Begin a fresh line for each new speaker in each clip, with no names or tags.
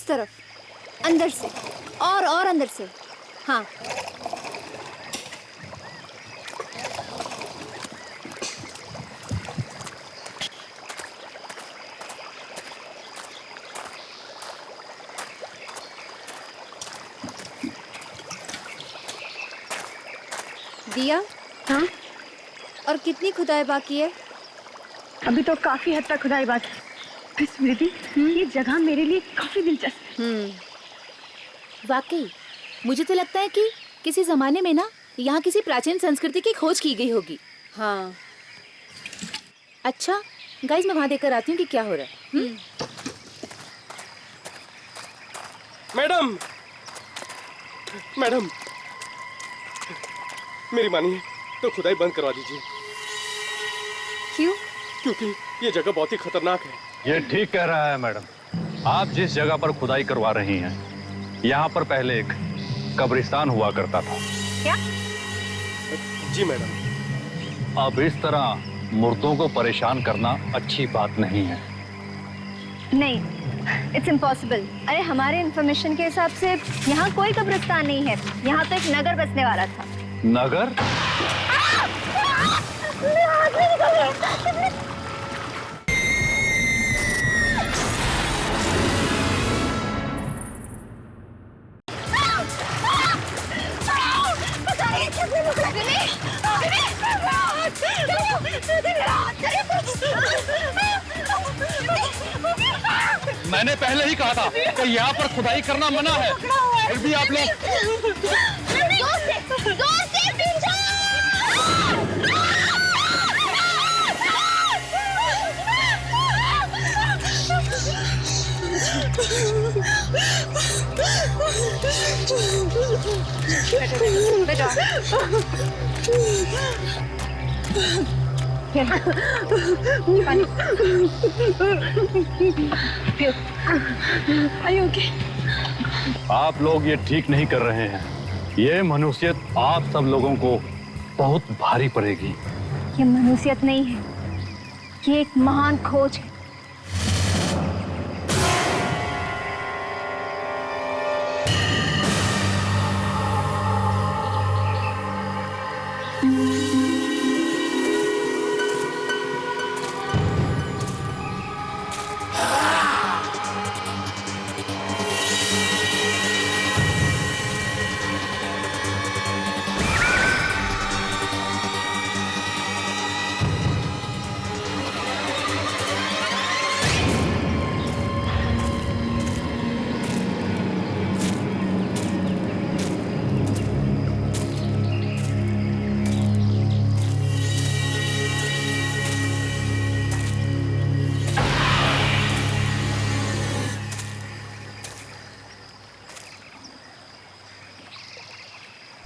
तरफ, अंदर से और अंदर से। हाँ, दिया।
हाँ,
और कितनी खुदाई बाकी है?
अभी तो काफी हद तक खुदाई बाकी है। स्मृति, ये जगह मेरे लिए काफी दिलचस्प है।
वाकई मुझे तो लगता है कि किसी जमाने में ना यहाँ किसी प्राचीन संस्कृति की खोज की गई होगी।
हाँ।
अच्छा गाइस, मैं वहाँ देखकर आती हूँ कि क्या हो रहा है।
मैडम, मैडम, मेरी मानिए तो खुदाई बंद करवा दीजिए।
क्यों?
क्योंकि ये जगह बहुत ही खतरनाक है।
ये ठीक कह रहा है मैडम। आप जिस जगह पर खुदाई करवा रही हैं, यहाँ पर पहले एक कब्रिस्तान हुआ करता था।
क्या?
जी मैडम।
अब इस तरह मुर्दों को परेशान करना अच्छी बात नहीं है।
नहीं, इट्स इम्पॉसिबल। अरे हमारे इंफॉर्मेशन के हिसाब से यहाँ कोई कब्रिस्तान नहीं है। यहाँ तो एक नगर बसने वाला था।
नगर? मैंने पहले ही कहा था कि यहाँ पर खुदाई करना मना है, फिर भी आप लोग। आप लोग ये ठीक नहीं कर रहे हैं। ये मनुष्यत आप सब लोगों को बहुत भारी पड़ेगी।
ये मनुष्यत नहीं है, ये एक महान खोज है।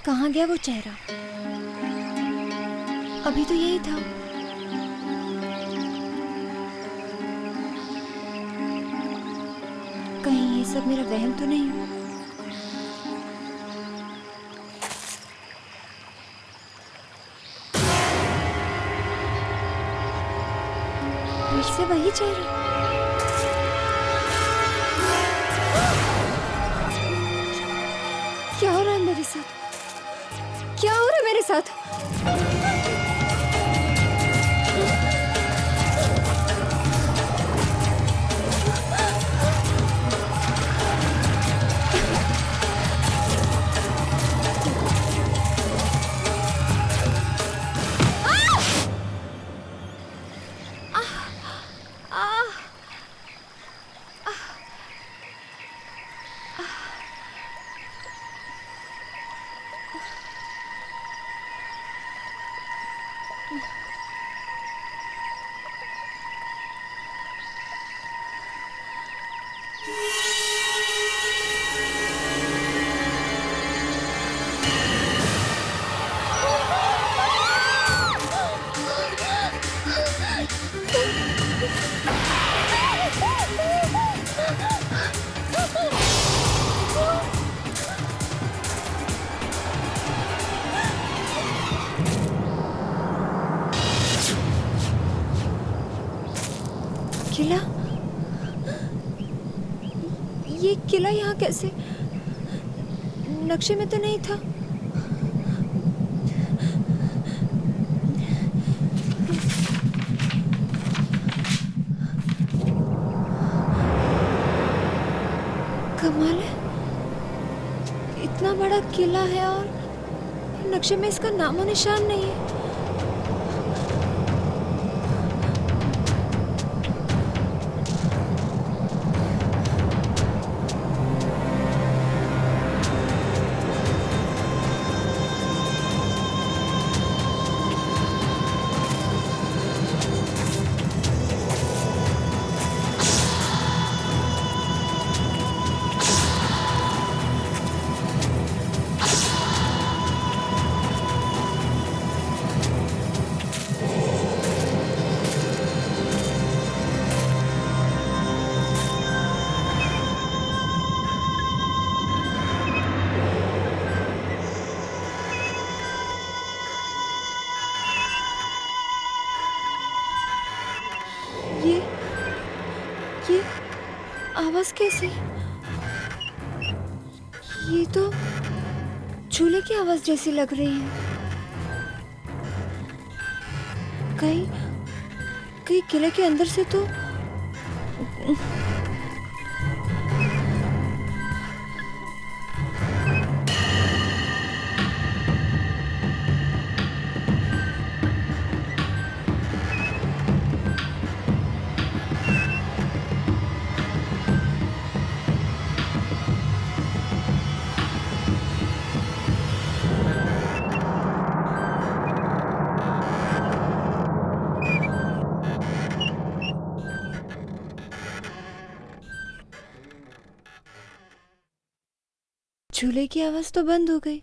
कहाँ गया वो चेहरा? अभी तो यही था। कहीं ये सब मेरा वहम तो नहीं हुआ? फिर से वही चेहरा। क्या हो रहा है मेरे साथ? क्या हो रहा है मेरे साथ? किला ये किला यहाँ कैसे? नक्शे में तो नहीं था। कमाल है, इतना बड़ा किला है और नक्शे में इसका नामो निशान नहीं है। ये आवाज कैसी? ये तो झूले की आवाज जैसी लग रही है। कहीं किले के अंदर से तो झूले की आवाज तो बंद हो गई।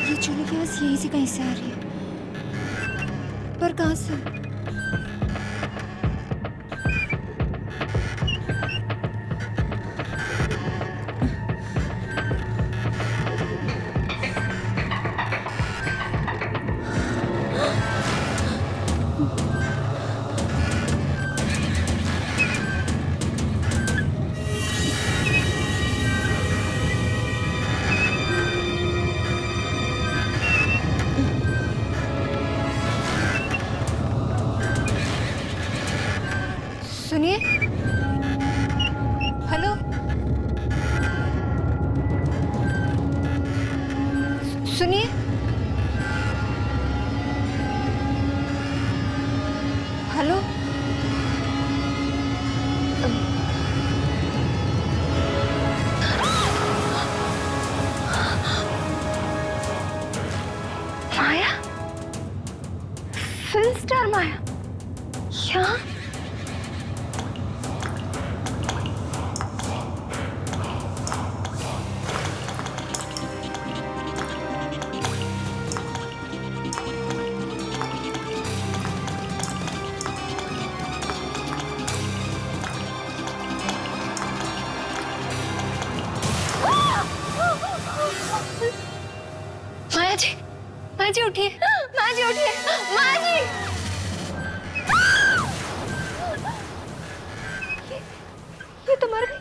ये झूले की आवाज यहीं से कहीं से आ रही है, पर कहाँ से? सुनिए, हेलो, सुनिए, हेलो,
माया, फिल्म स्टार माया, यहाँ? माँ जी उठिए, माँ जी उठिए, माँ जी। ये तो मर गई।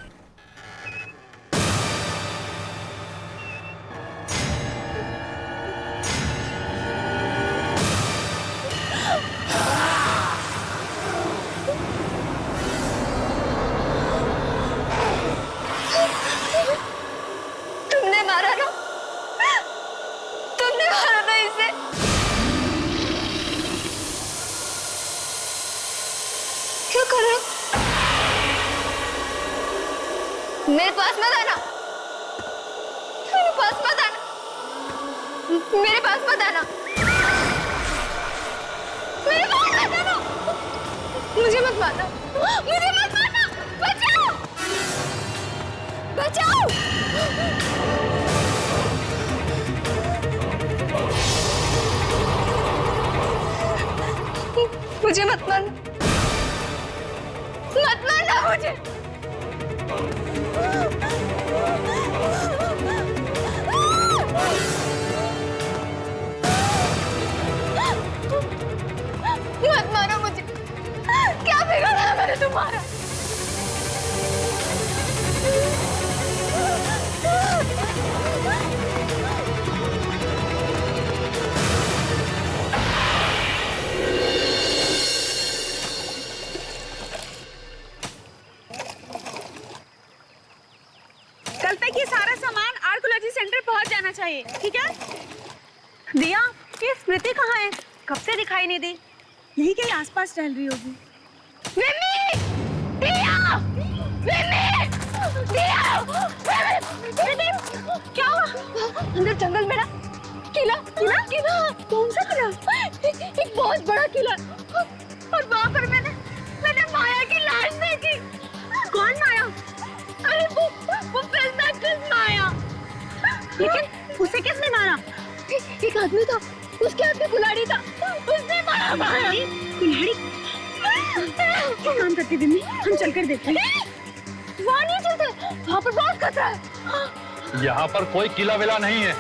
मेरे पास मत आना, मेरे पास मत आना, मेरे पास मत आना, मेरे पास मत आना, मुझे मत मारना, मुझे मत मारना, बचाओ, बचाओ, मुझे मत मारना, मत मारना मुझे। मत मारो मुझे, क्या बिगाड़ा है मैंने तुम्हारा?
कल तक ये सारा सामान आर्कोलॉजी सेंटर पहुंच जाना चाहिए, ठीक है? दिया, ये स्मृति कहाँ है? कब से दिखाई नहीं दी? यही कहीं आसपास टहल रही होगी।
विम्मी! दिया! विम्मी! दिया! विम्मी! क्या हुआ? अंदर जंगल में ना किला, किला, किला। कौन सा किला? एक बहुत बड़ा किला। और वहाँ पर मैंने माया की लाश देखी।
कौन माया?
अरे वो फिल्म एक्ट्रेस माया।
लेकिन उसे किसने मारा?
एक आदमी था, उसके हाथ में कुल्हाड़ी था, उसने मारा माया।
कुल्हाड़ी? क्या काम करती विम्मी? हम चलकर देखते हैं।
वहाँ नहीं चलते, वहाँ पर बहुत खतरा है।
यहाँ पर कोई किला विला नहीं है।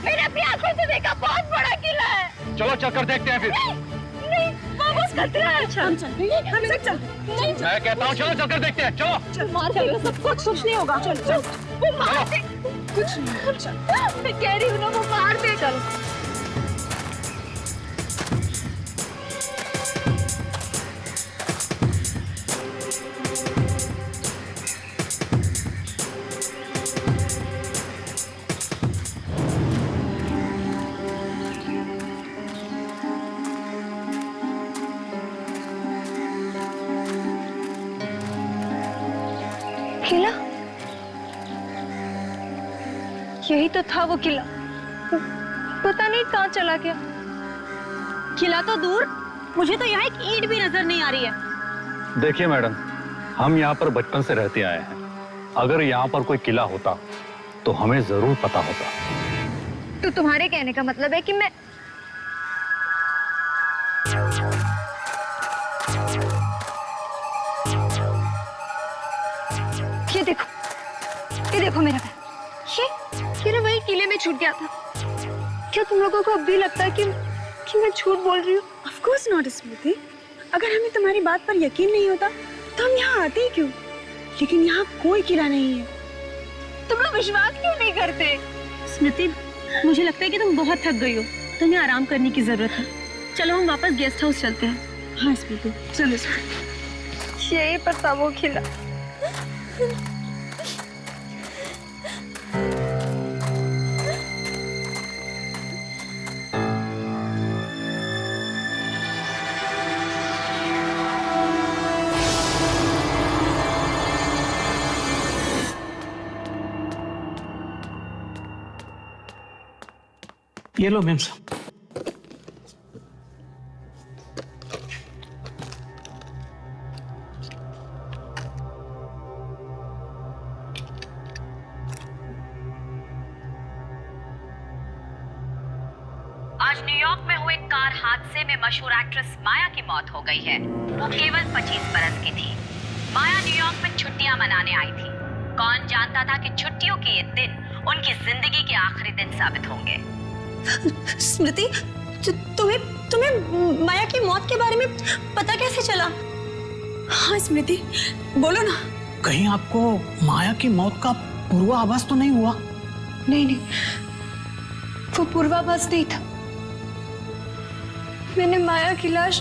मैंने अपनी आंखों से देखा, बहुत बड़ा किला है।
चलो चलकर देखते हैं फिर।
नहीं, वहाँ बहुत खतरा है।
अच्छा, हम चलते हैं, हम सब चलते हैं।
नहीं,
मैं कहता हूँ चलो चलकर देखते हैं, चलो।
चल, मार देगा सब कुछ नहीं होगा। चल, चल।
वो मार दे। कुछ नहीं, चल। मैं कह रही हूँ ना, वो मार दे। चलो। किला, यही तो था वो किला। पता नहीं कहाँ चला गया।
किला तो दूर, मुझे तो यहाँ एक ईंट भी नजर नहीं आ रही है।
देखिए मैडम, हम यहाँ पर बचपन से रहते आए हैं। अगर यहाँ पर कोई किला होता तो हमें जरूर पता होता।
तो तुम्हारे कहने का मतलब है कि मैं ये देखो मेरा पैर। ये वही किले में छूट गया था। क्या तुम लोगों को अब भी लगता है कि मैं झूठ बोल रही हूँ?
Of course not, स्मृति। अगर हमें तुम्हारी बात पर यकीन नहीं होता तो हम यहाँ आते ही क्यों? लेकिन यहाँ कोई किला नहीं है।
तुम लोग विश्वास क्यों नहीं करते?
स्मृति, मुझे लगता है कि तुम बहुत थक गई हो, तुम्हें आराम करने की जरूरत है। चलो हम वापस गेस्ट हाउस चलते हैं। हाँ स्मृति, चलो।
यही पर था वो किला।
ये लो मैम साहब।
आज न्यूयॉर्क में हुए कार हादसे में मशहूर एक्ट्रेस माया की मौत हो गई है। वो केवल 25 बरस की थी। माया न्यूयॉर्क में छुट्टियां मनाने आई थी। कौन जानता था कि छुट्टियों के ये दिन उनकी जिंदगी के आखिरी दिन साबित होंगे।
स्मृति, तुम्हें माया की मौत के बारे में पता कैसे चला? हाँ स्मृति, बोलो ना।
कहीं आपको माया की मौत का पूर्वाभास तो नहीं हुआ?
नहीं, वो पूर्वाभास नहीं था। मैंने माया की लाश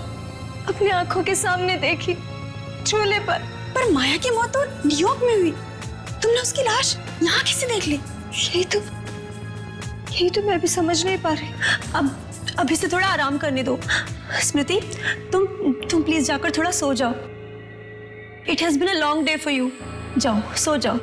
अपनी आंखों के सामने देखी, चूल्हे पर
माया की मौत तो न्यूयॉर्क में हुई। तुमने उसकी लाश यहाँ कैसे देख ली?
यही तो मैं भी समझ नहीं पा रही।
अब अभी से थोड़ा आराम करने दो। स्मृति, तुम प्लीज जाकर थोड़ा सो जाओ। It has been a long day for you. जाओ, सो जाओ.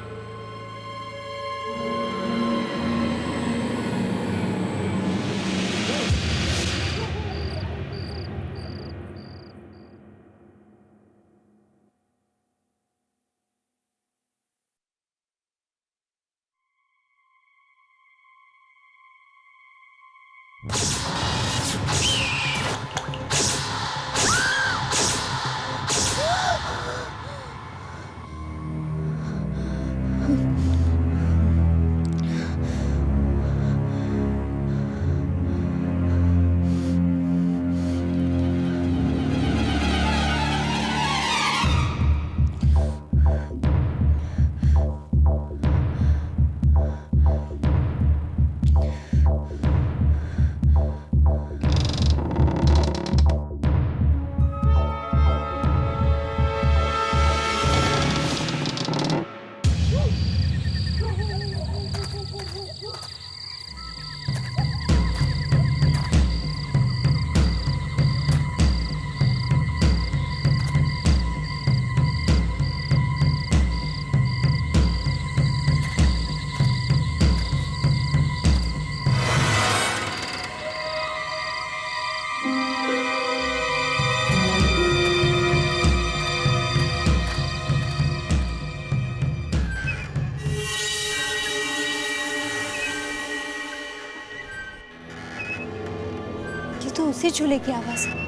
तो उसी झूले की आवाज है।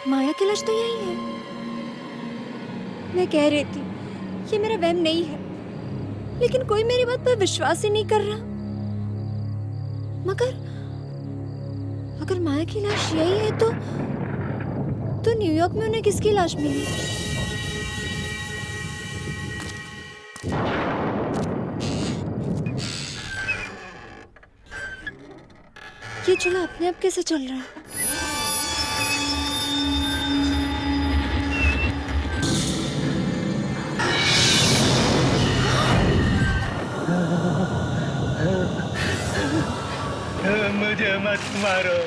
माया की लाश तो यही है। मैं कह रही थी ये मेरा वहम नहीं है, लेकिन कोई मेरी बात पर विश्वास ही नहीं कर रहा। मगर अगर माया की लाश यही है तो न्यूयॉर्क में उन्हें किसकी लाश मिली? ये चूल्हा अपने आप कैसे चल रहा है?
मुझे मत मारो।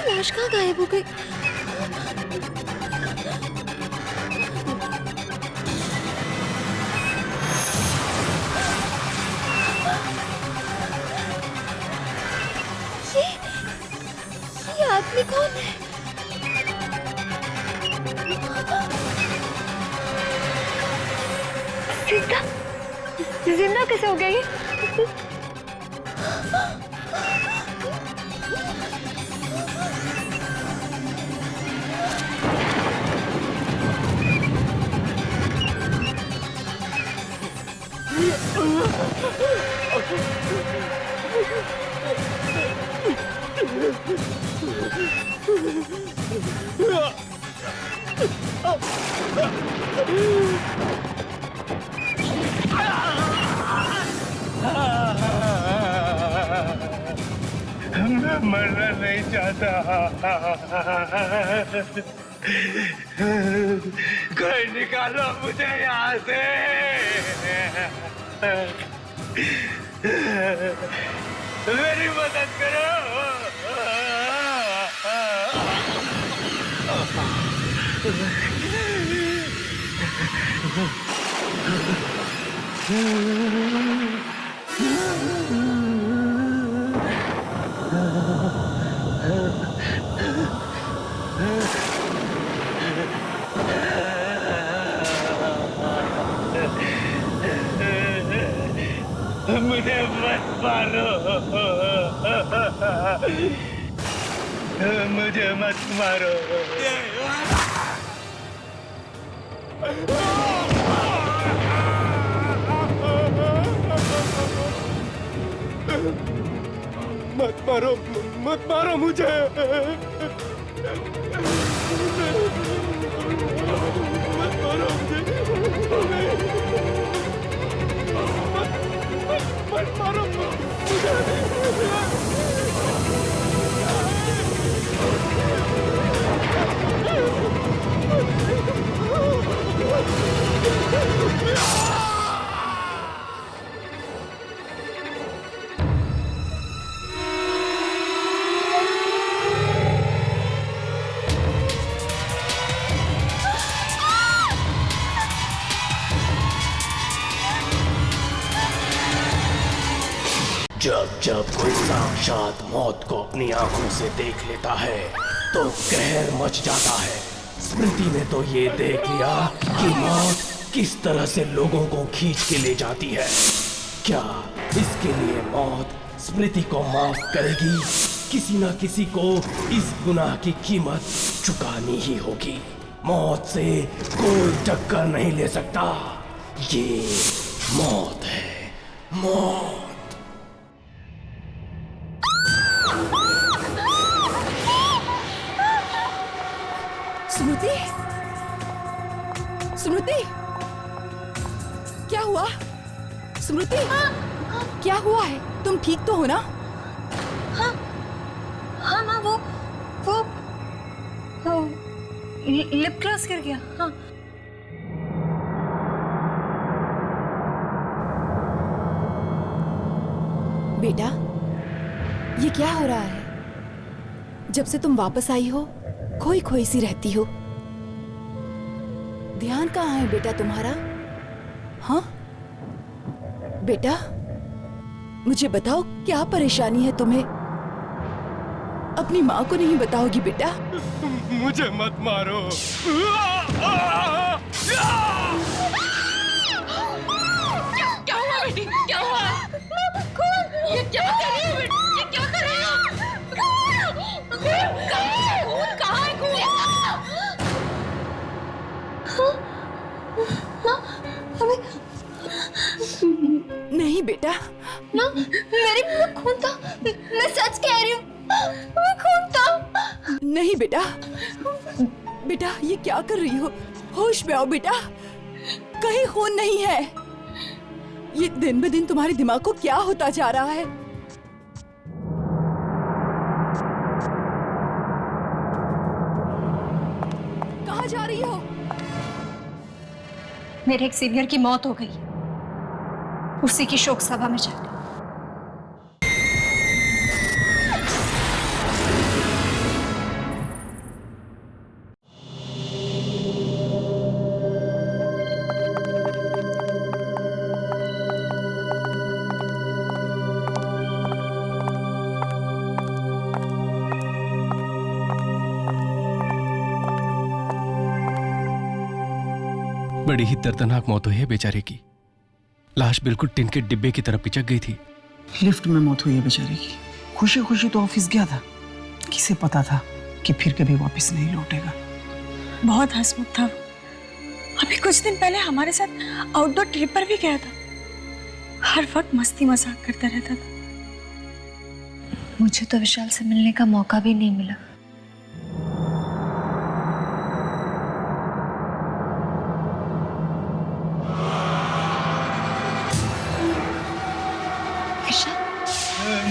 लाश कहाँ गायब हो गई? ये आदमी कौन है?
जिंदा जिंदा कैसे हो गया ये? मैं मरना नहीं चाहता।
कोई निकालो मुझे यहाँ से। मेरी मदद करो। मुझे मत मारो। मुझे मत मारो।
मत मारो, मत मारो मुझे। मत मारो मुझे। मत मारो मुझे।
जब जब कोई साक्षात मौत को अपनी आंखों से देख लेता है तो कहर मच जाता है। स्मृति ने तो ये देख लिया कि मौत किस तरह से लोगों को खींच के ले जाती है। क्या इसके लिए मौत स्मृति को माफ करेगी? किसी न किसी को इस गुनाह की कीमत चुकानी ही होगी। मौत से कोई टक्कर नहीं ले सकता। ये मौत है, मौत।
स्मृति, स्मृति, क्या हुआ? स्मृति, क्या हुआ है? तुम ठीक तो हो ना?
हाँ हाँ माँ, वो लिप ग्लॉस गिर गया। हाँ
बेटा, ये क्या हो रहा है? जब से तुम वापस आई हो खोई खोई सी रहती हो। ध्यान कहाँ है बेटा तुम्हारा? हाँ बेटा, मुझे बताओ क्या परेशानी है तुम्हें? अपनी माँ को नहीं बताओगी बेटा?
मुझे मत मारो।
क्या हुआ बेटी? क्या हुआ? ये क्या कर रही हो बेटी? ये क्या कर रही हो? कहाँ है खून?
नहीं बेटा,
ना, मेरे मुंह में खून था। मैं सच कह रही हूँ, मैं खून था।
नहीं बेटा, बेटा ये क्या कर रही हो? होश में आओ बेटा, कहीं खून नहीं है। ये दिन ब दिन तुम्हारे दिमाग को क्या होता जा रहा है? कहाँ जा रही हो?
मेरे एक सीनियर की मौत हो गई, उसी की शोक सभा में जा रही।
बड़ी ही दर्दनाक मौत हुई है बेचारे की। लाश बिल्कुल टिन के डिब्बे की तरह पिचक गई थी।
लिफ्ट में मौत हुई है बेचारे की। खुशी खुशी तो ऑफिस गया था, किसे पता था कि फिर कभी वापस नहीं लौटेगा।
बहुत हंसमुख था। अभी कुछ दिन पहले हमारे साथ आउटडोर ट्रिप पर भी गया था। हर वक्त मस्ती मजाक करता रहता था।
मुझे तो विशाल से मिलने का मौका भी नहीं मिला।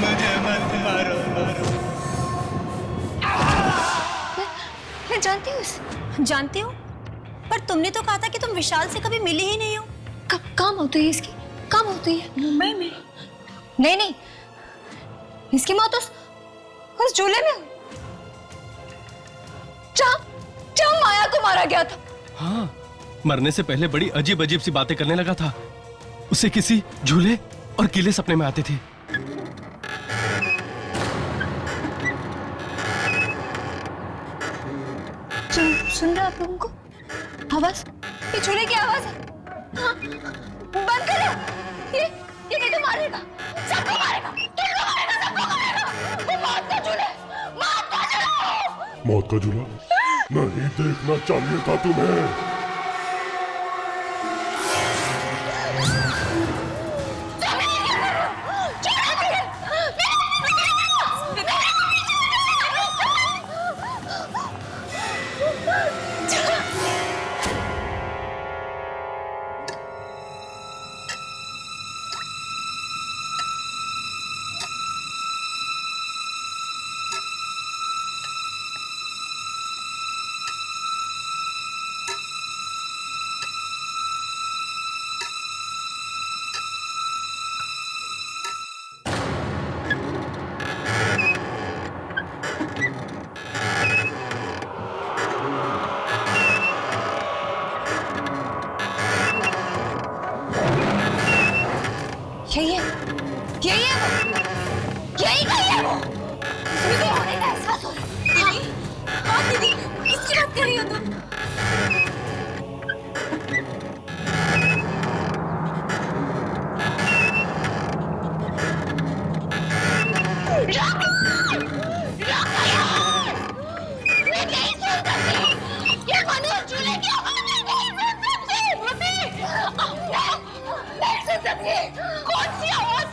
मुझे मत मारो।
मैं जानती हूँ, जानती हूँ, पर तुमने तो कहा था कि तुम विशाल से कभी मिली ही नहीं हो। कब काम होती है इसकी? कब होती है? मुंबई में। नहीं नहीं, इसकी मौत उस झूले में जहाँ माया को मारा गया था।
हाँ, मरने से पहले बड़ी अजीब अजीब सी बातें करने लगा था। उसे किसी झूले और किले सपने में आते थे।
सुन रहे आप लोगों को आवाज? ये झूले की आवाज है। हाँ, बंद करो। ये नहीं तो मारेगा, सबको मारेगा, तुमको मारेगा, सबको मारेगा। वो मौत का झूला, मौत का झूला।
मौत का झूला नहीं देखना चाहिए था तुम्हें।
यही है वो। इसमें तो होने का एहसास हो रहा है। हाँ दीदी, इसकी बात कर रही हो तुम? कौन सी आवाज?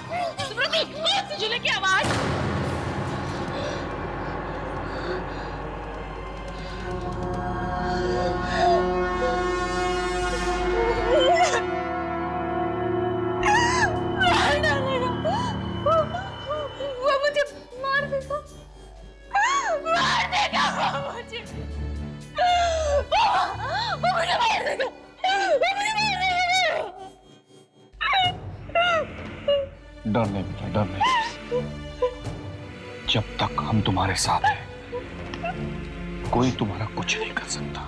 स्मृति, कौन सी झूले की आवाज? वो मुझे मार देगा, मार देगा वो मुझे, वो मुझे मार देगा, वो मुझे मार देगा।
डर नहीं बेटा, डर नहीं। जब तक हम तुम्हारे साथ हैं, कोई तुम्हारा कुछ नहीं कर सकता।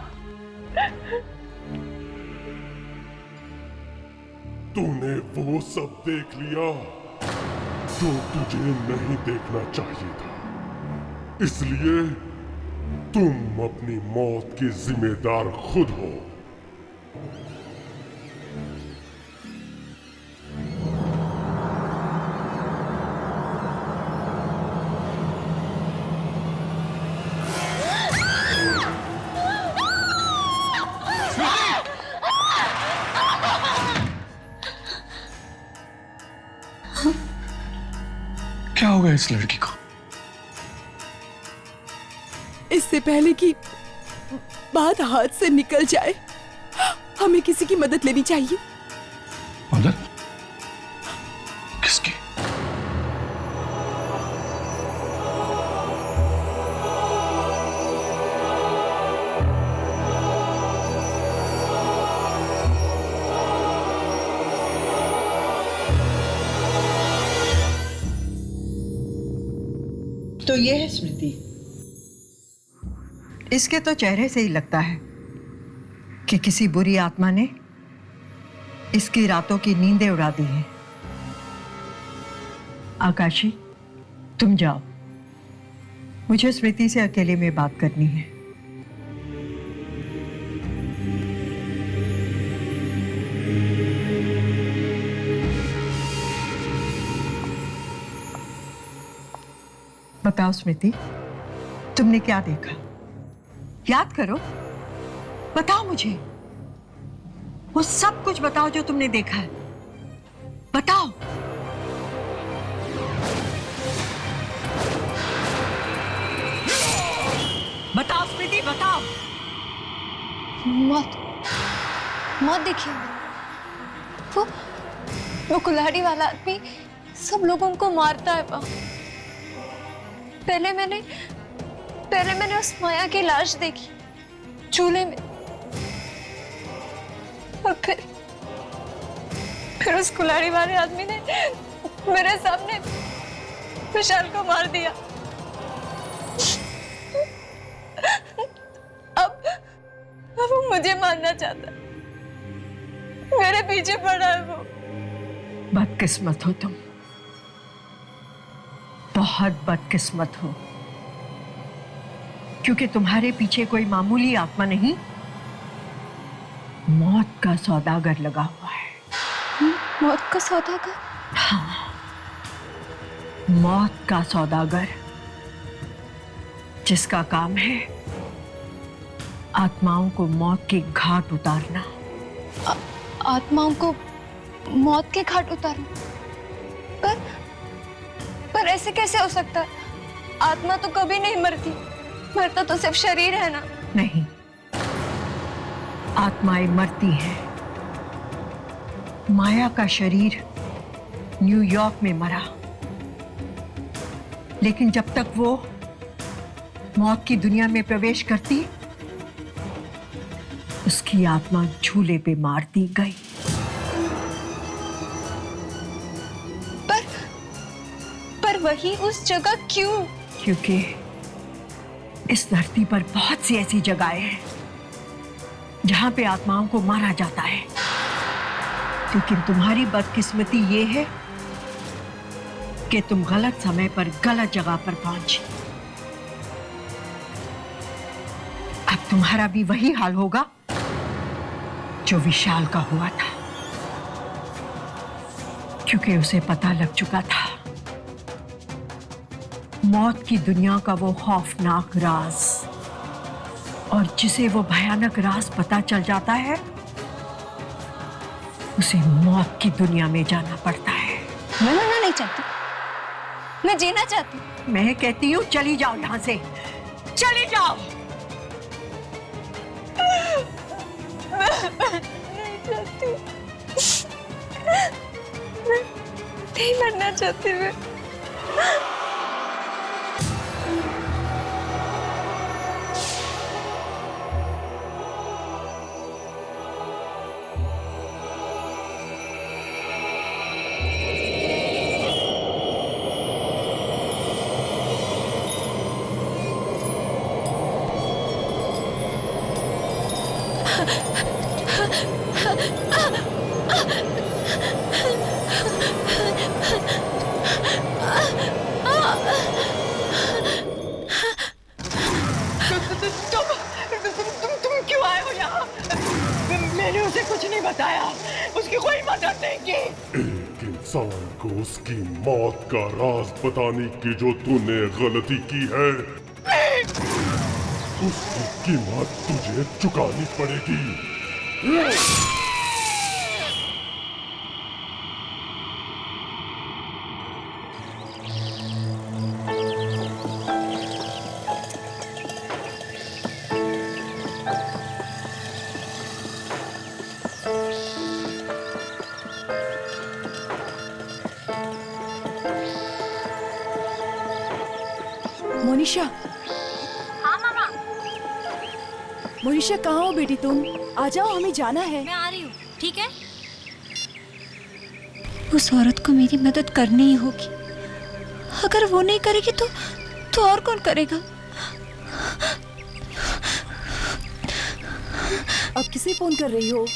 तूने वो सब देख लिया जो तुझे नहीं देखना चाहिए था, इसलिए तुम अपनी मौत की जिम्मेदार खुद हो।
क्या होगा इस लड़की को?
इससे पहले कि बात हाथ से निकल जाए, हमें किसी की मदद लेनी चाहिए।
मदद? किसकी?
तो ये है स्मृति। इसके तो चेहरे से ही लगता है कि किसी बुरी आत्मा ने इसकी रातों की नींदें उड़ा दी हैं। आकाशी, तुम जाओ, मुझे स्मृति से अकेले में बात करनी है। बताओ स्मृति, तुमने क्या देखा? याद करो, बताओ मुझे, वो सब कुछ बताओ जो तुमने देखा है। बताओ। बताओ स्मृति, बताओ।
मौत देखिए, वो कुल्हाड़ी वाला आदमी सब लोगों को मारता है। पहले मैंने उस माया की लाश देखी, चूल्हे में, और फिर उस कुल्हाड़ी वाले आदमी ने मेरे सामने विशाल को मार दिया। अब वो मुझे मारना चाहता है, मेरे पीछे पड़ा है वो।
बदकिस्मत हो तुम, बहुत बदकिस्मत हो, क्योंकि तुम्हारे पीछे कोई मामूली आत्मा नहीं, मौत का सौदागर लगा हुआ है।
मौत का सौदागर?
हाँ, मौत का सौदागर, जिसका काम है आत्माओं को मौत के घाट उतारना।
आत्माओं को मौत के घाट उतारना? पर ऐसे कैसे हो सकता है? आत्मा तो कभी नहीं मरती, मरता तो सिर्फ शरीर है ना।
नहीं, आत्माएं मरती हैं। माया का शरीर न्यूयॉर्क में मरा, लेकिन जब तक वो मौत की दुनिया में प्रवेश करती, उसकी आत्मा झूले पे मार दी गई।
पर वही उस जगह क्यों?
क्योंकि इस धरती पर बहुत सी ऐसी जगहें हैं जहां पे आत्माओं को मारा जाता है, लेकिन तुम्हारी बदकिस्मती ये है कि तुम गलत समय पर गलत जगह पर पहुंची। अब तुम्हारा भी वही हाल होगा जो विशाल का हुआ था, क्योंकि उसे पता लग चुका था मौत की दुनिया का वो खौफनाक राज, और जिसे वो भयानक राज पता चल जाता है, उसे मौत की दुनिया में जाना पड़ता है।
मैं मरना नहीं चाहती, मैं जीना चाहती हूँ।
मैं कहती हूँ चली जाओ यहां से, चली जाओ।
नहीं चाहती, मैं नहीं मरना चाहती। मैं
तुम क्यों आए हो यहाँ? मैंने उसे कुछ नहीं बताया, उसकी कोई मदद नहीं की।
एक इंसान को उसकी मौत का राज बताने की जो तूने गलती की है, उसकी कीमत तुझे चुकानी पड़ेगी।
मोनिशा,
हाँ मामा।
मोनिशा कहाँ हो बेटी तुम? आ जाओ, हमें जाना है।
मैं आ रही हूँ, ठीक है?
उस औरत को मेरी मदद करनी ही होगी। अगर वो नहीं करेगी तो और कौन करेगा?
अब किसे फोन कर रही हो?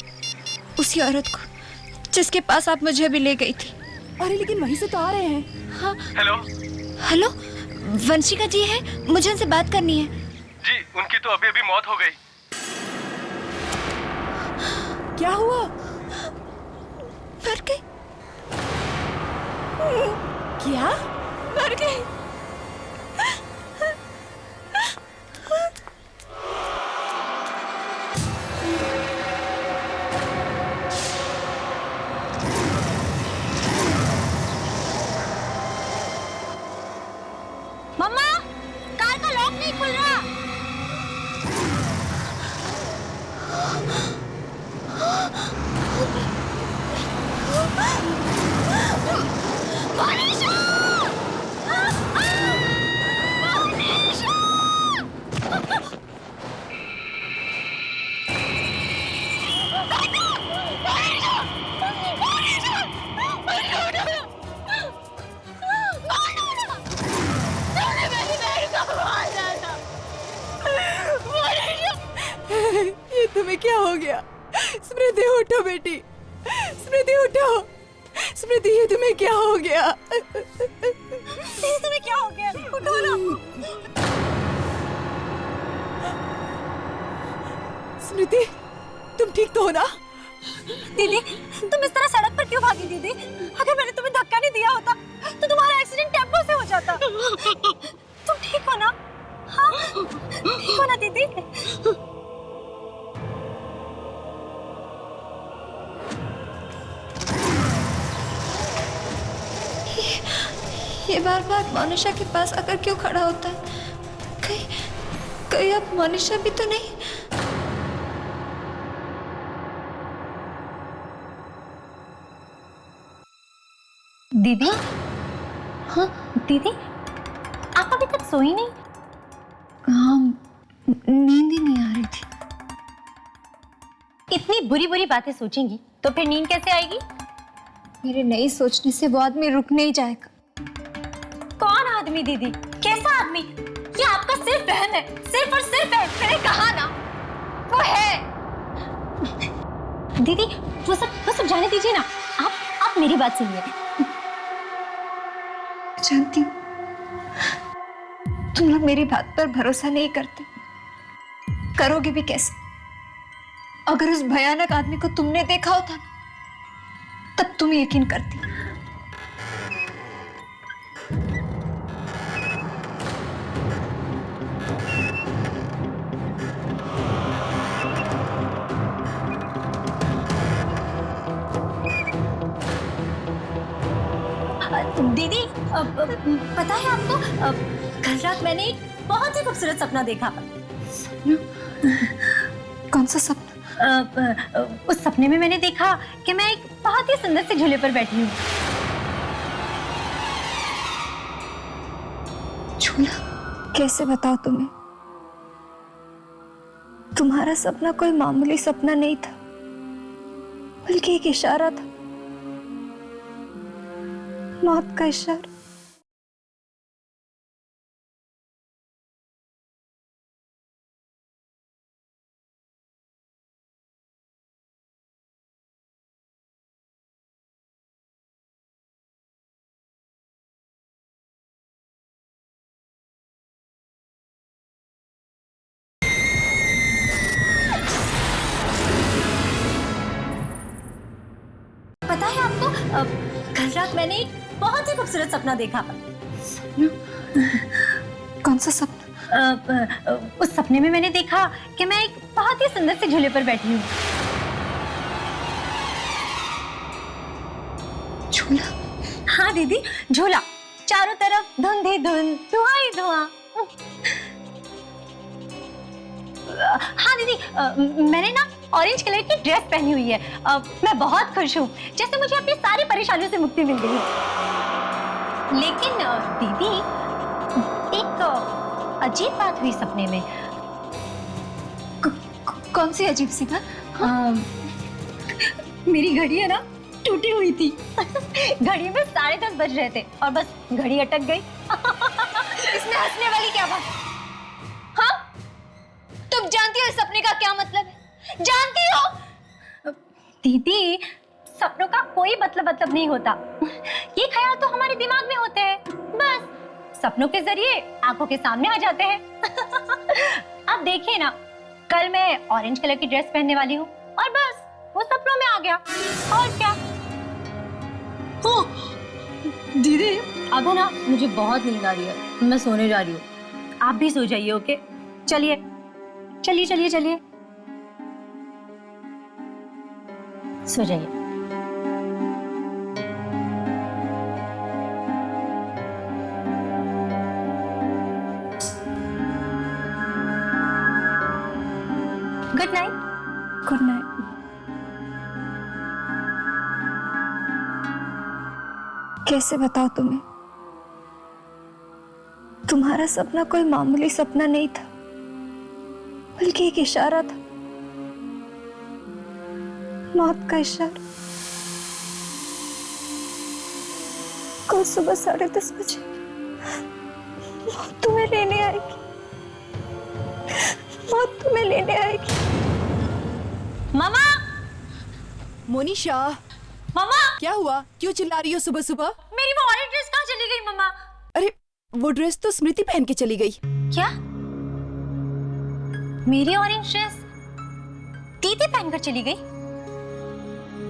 उसी औरत को जिसके पास आप मुझे अभी ले गई थी।
अरे लेकिन वहीं से तो आ रहे हैं।
हाँ।
हेलो
हेलो, वंशिका जी है, मुझे उनसे बात करनी है।
जी, उनकी तो अभी अभी मौत हो गई।
क्या हुआ?
मर गई।
क्या?
मर गई।
मम्मा, कार का लॉक नहीं खुल रहा।
मोनिशा!
तुम्हें क्या हो गया? स्मृति उठो बेटी, स्मृति उठो। स्मृति ये तुम्हें क्या हो गया?
तुम्हें क्या हो गया? उठो ना।
स्मृति तुम ठीक तो हो ना?
दीदी तुम इस तरह सड़क पर क्यों भागी दीदी? अगर मैंने तुम्हें धक्का नहीं दिया होता तो तुम्हारा एक्सीडेंट टेम्पो से हो जाता। तुम ठीक हो ना? हाँ ठीक हो ना दीदी?
ये बार बार मोनिशा के पास आकर क्यों खड़ा होता है? कहीं अब मोनिशा भी तो नहीं?
दीदी? हाँ दीदी आप अभी तक सोई नहीं?
हाँ नींद ही नहीं आ रही थी।
इतनी बुरी बुरी बातें सोचेंगी तो फिर नींद कैसे आएगी?
मेरे नहीं सोचने से वो आदमी रुक नहीं जाएगा।
कौन आदमी दीदी? कैसा आदमी? ये आपका सिर्फ बहन है, सिर्फ और सिर्फ है। मैंने कहा ना वो है। दीदी वो सब जाने दीजिए ना। आप मेरी बात सुनिए।
जानती हूँ तुम लोग मेरी बात पर भरोसा नहीं करते, करोगे भी कैसे? अगर उस भयानक आदमी को तुमने देखा होता तब तुम यकीन करती।
दीदी पता है आपको कल रात मैंने एक बहुत ही खूबसूरत सपना देखा।
कौन सा सपना?
उस सपने में मैंने देखा कि मैं एक बहुत ही सुंदर से झूले पर बैठी हूँ।
झूला? कैसे बताओ तुम्हें? तुम्हारा सपना कोई मामूली सपना नहीं था, बल्कि एक इशारा था, मौत का इशारा।
पता है आपको कल रात मैंने एक बहुत ही खूबसूरत सपना देखा।
कौन सा सपना?
उस सपने में मैंने देखा कि मैं एक बहुत ही सुंदर से झूले पर बैठी हूँ।
झूला?
हाँ दीदी झूला, चारों तरफ धुंध ही धुंध, धुआं ही धुआं। हाँ दीदी मैंने ना ऑरेंज कलर की ड्रेस पहनी हुई है। मैं बहुत खुश हूँ, जैसे मुझे अपनी सारी परेशानियों से मुक्ति मिल गई है। लेकिन दीदी एक अजीब बात हुई सपने में।
कौन सी अजीब सी बात?
मेरी घड़ी है ना टूटी हुई थी। घड़ी में 10:30 बज रहे थे और बस घड़ी अटक गई।
इसमें हंसने वाली क्या बात? हाँ तुम जानती हो इस सपने का क्या मतलब है? जानती हो?
दीदी सपनों का कोई मतलब नहीं होता। ये ख्याल तो हमारे दिमाग में होते हैं, बस सपनों के जरिए आंखों के सामने आ जाते हैं। अब देखिए ना, कल मैं ऑरेंज कलर की ड्रेस पहनने वाली हूँ और बस वो सपनों में आ गया। और क्या? दीदी अब है ना मुझे बहुत नींद आ रही है, मैं सोने जा रही हूँ। आप भी सो जाइए। ओके चलिए चलिए चलिए चलिए सो जाइए। Good night.
Good night. कैसे बताओ तुम्हें? तुम्हारा सपना कोई मामूली सपना नहीं था, बल्कि एक इशारा था, मौत का इशारा। कल सुबह 10:30 बजे मौत तुम्हें लेने आएगी, मौत तुम्हें लेने आएगी।
मामा,
मोनिशा,
मामा,
क्या हुआ? क्यों चिल्ला रही हो सुबह सुबह?
मेरी वो ऑरेंज ड्रेस कहाँ चली गई मामा?
अरे वो ड्रेस तो स्मृति पहन के चली गई।
क्या? मेरी ऑरेंज ड्रेस दीदी पहनकर चली गई?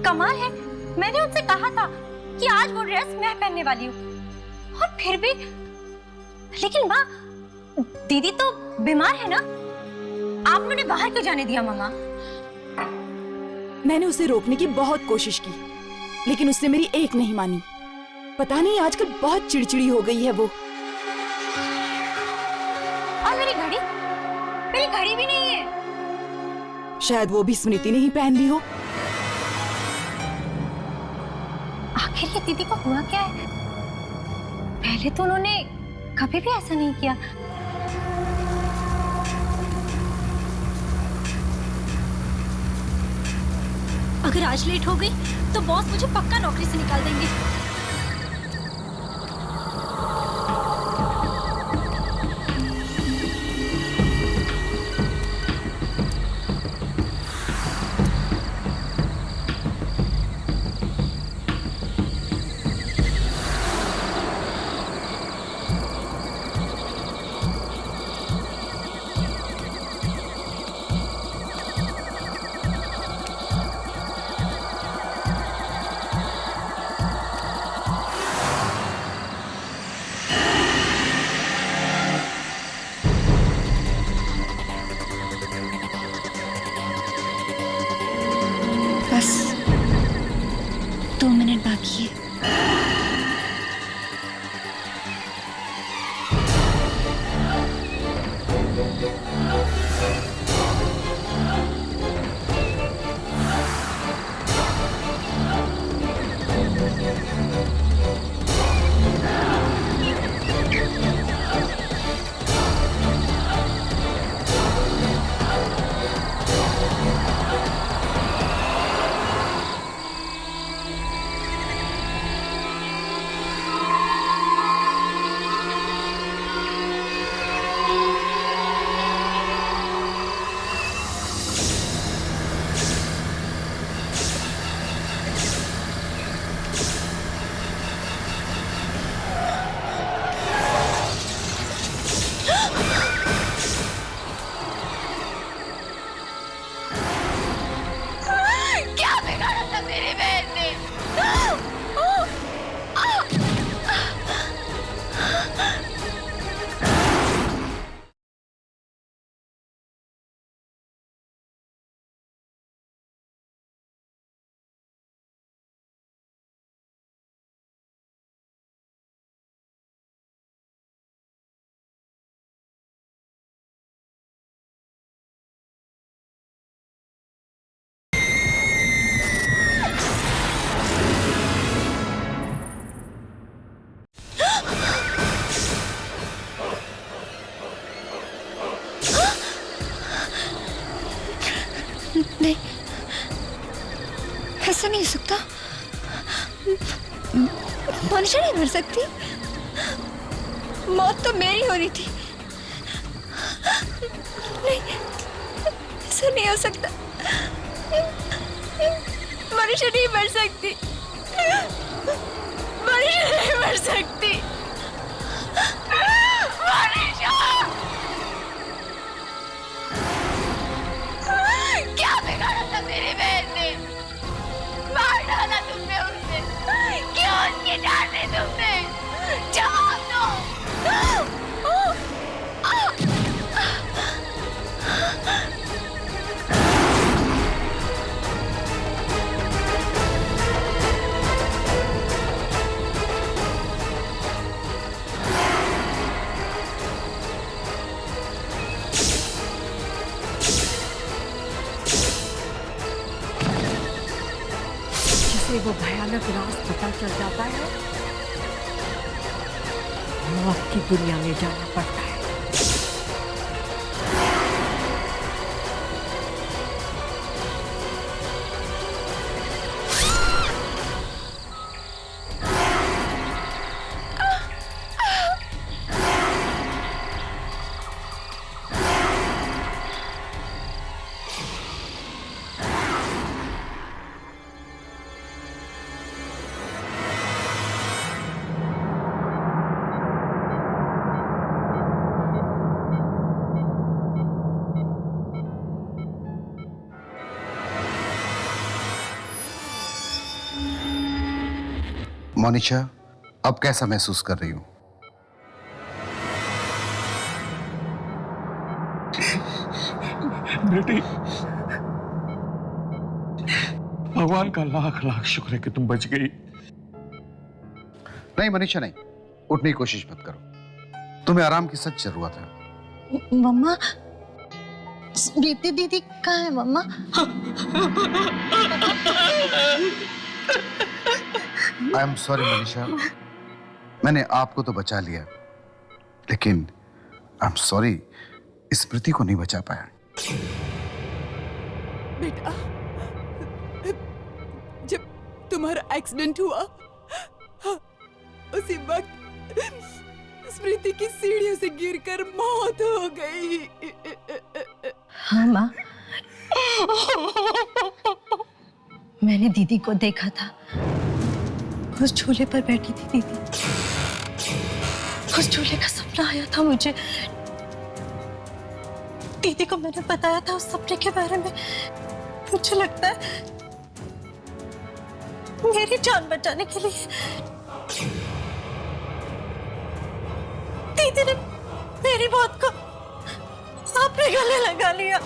कमाल है, मैंने उनसे कहा था कि आज वो ड्रेस मैं पहनने वाली हूँ और फिर भी। लेकिन माँ, दीदी तो बीमार है ना, आपने उन्हें बाहर क्यों जाने दिया मामा?
मैंने उसे रोकने की बहुत कोशिश की, लेकिन उसने मेरी एक नहीं मानी। पता नहीं आजकल बहुत चिड़चिड़ी हो गई है वो।
और मेरी घड़ी भी नहीं है।
शायद वो भी स्मृति ने ही पहन ली हो।
आखिर ये दीदी को हुआ क्या है? पहले तो उन्होंने कभी भी ऐसा नहीं किया। अगर आज लेट हो गई तो बॉस मुझे पक्का नौकरी से निकाल देंगे।
बस 2 मिनट बाकी है। नहीं, ऐसा नहीं हो सकता। मनुष्य नहीं मर सकती। मौत तो मेरी होनी थी। नहीं, ऐसा नहीं हो सकता। मनुष्य नहीं मर सकती। मनुष्य नहीं मर सकती।
क्या बिगाड़ा था मेरी बहन ने? मार डाला तुमने उसे। क्यों उसकी जान ली तुमने? जवाब दो।
वो भयानक राज पता चल जाता है, मौत की दुनिया में जाना पड़ता है।
मोनिशा, अब कैसा महसूस कर रही हूं?
बेटी, भगवान का लाख लाख शुक्र है कि तुम बच गई।
नहीं मनीषा, नहीं, उठने की कोशिश मत करो। तुम्हें आराम की सख्त जरूरत है।
मम्मा, स्मृति दीदी कहाँ है मम्मा?
आई एम सॉरी मनीषा, मैंने आपको तो बचा लिया, लेकिन आई एम सॉरी, स्मृति को नहीं बचा पाया।
बेटा, जब तुम्हारा एक्सीडेंट हुआ उसी वक्त स्मृति की सीढ़ियों से गिरकर मौत हो गई।
हाँ माँ, मैंने दीदी को देखा था, उस झूले पर बैठी थी दीदी। उस झूले का सपना आया था मुझे। दीदी को मैंने बताया था उस सपने के बारे में। मुझे लगता है मेरी जान बचाने के लिए दीदी ने मेरी मौत को अपने गले लगा लिया।